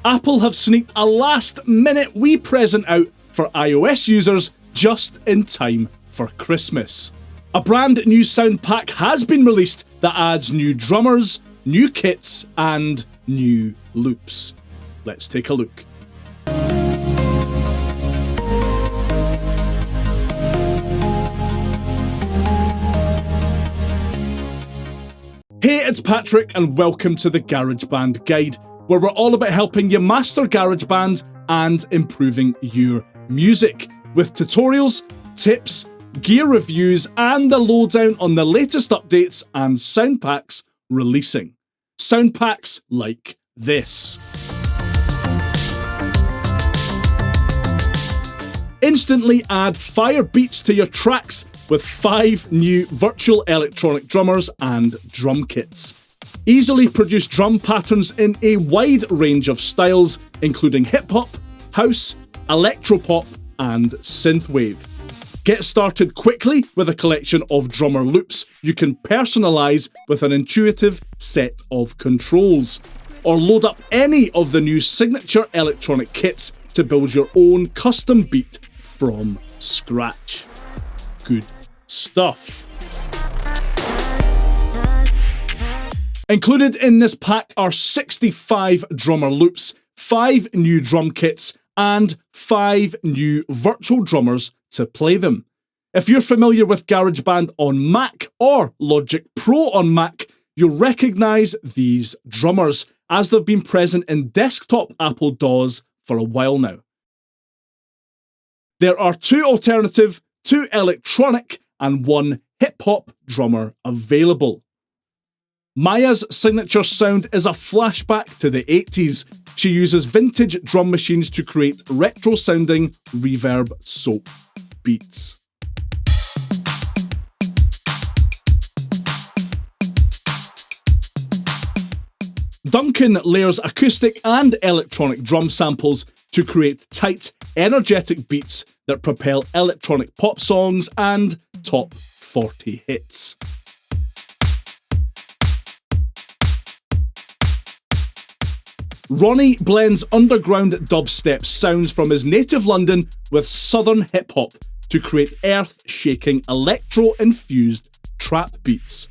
Apple have sneaked a last-minute wee present out for iOS users just in time for Christmas. A brand new sound pack has been released that adds new drummers, new kits, and new loops. Let's take a look. Hey, it's Patrick and welcome to the GarageBand Guide, where we're all about helping you master GarageBand and improving your music, with tutorials, tips, gear reviews, and the lowdown on the latest updates and sound packs releasing. Sound packs like this. Instantly add fire beats to your tracks with 5 new virtual electronic drummers and drum kits. Easily produce drum patterns in a wide range of styles, including hip-hop, house, electropop, and synthwave. Get started quickly with a collection of drummer loops you can personalise with an intuitive set of controls. Or load up any of the new signature electronic kits to build your own custom beat from scratch. Good stuff. Included in this pack are 65 drummer loops, 5 new drum kits, and 5 new virtual drummers to play them. If you're familiar with GarageBand on Mac or Logic Pro on Mac, you'll recognise these drummers, as they've been present in desktop Apple DAWs for a while now. There are 2 alternative, 2 electronic, and 1 hip-hop drummer available. Maya's signature sound is a flashback to the 80s. She uses vintage drum machines to create retro-sounding reverb soap beats. Duncan layers acoustic and electronic drum samples to create tight, energetic beats that propel electronic pop songs and top 40 hits. Ronnie blends underground dubstep sounds from his native London with southern hip-hop to create earth-shaking electro-infused trap beats.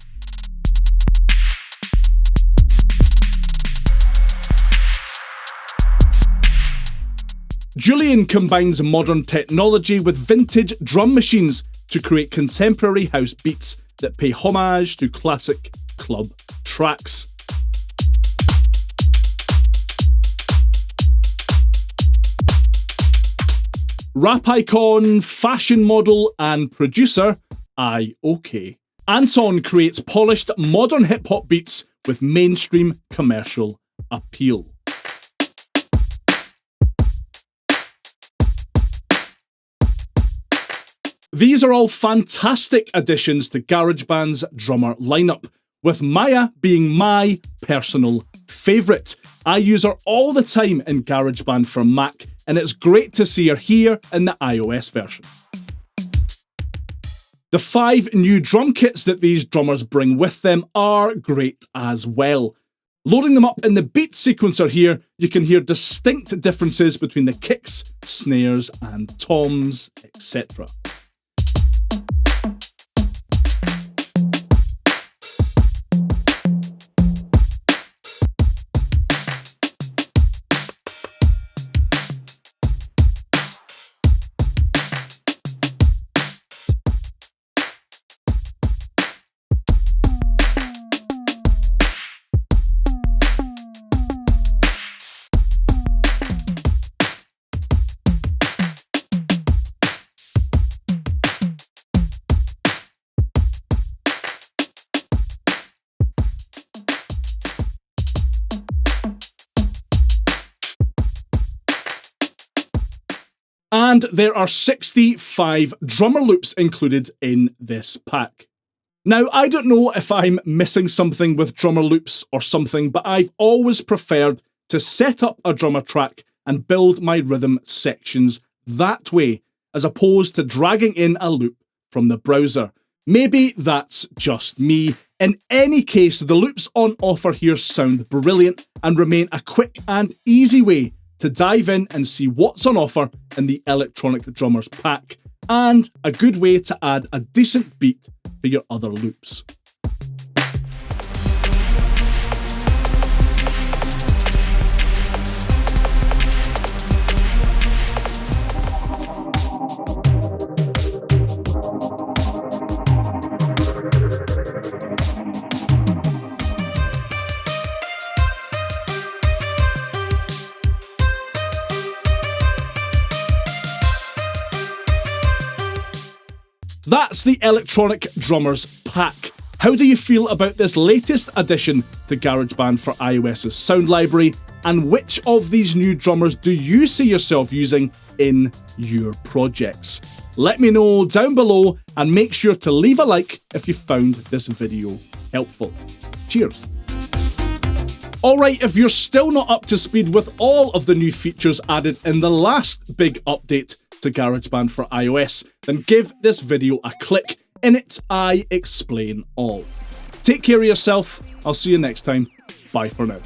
Julian combines modern technology with vintage drum machines to create contemporary house beats that pay homage to classic club tracks. Rap icon, fashion model, and producer, IOK. Anton creates polished modern hip-hop beats with mainstream commercial appeal. These are all fantastic additions to GarageBand's drummer lineup, with Maya being my personal favourite. I use her all the time in GarageBand for Mac, and it's great to see her here in the iOS version. The 5 new drum kits that these drummers bring with them are great as well. Loading them up in the beat sequencer here, you can hear distinct differences between the kicks, snares, and toms, etc. And there are 65 drummer loops included in this pack. Now, I don't know if I'm missing something with drummer loops or something, but I've always preferred to set up a drummer track and build my rhythm sections that way, as opposed to dragging in a loop from the browser. Maybe that's just me. In any case, the loops on offer here sound brilliant and remain a quick and easy way to dive in and see what's on offer in the Electronic Drummers pack, and a good way to add a decent beat to your other loops. That's the Electronic Drummers pack. How do you feel about this latest addition to GarageBand for iOS's sound library? And which of these new drummers do you see yourself using in your projects? Let me know down below, and make sure to leave a like if you found this video helpful. Cheers. Alright, if you're still not up to speed with all of the new features added in the last big update to GarageBand for iOS, then give this video a click. In it, I explain all. Take care of yourself. I'll see you next time. Bye for now.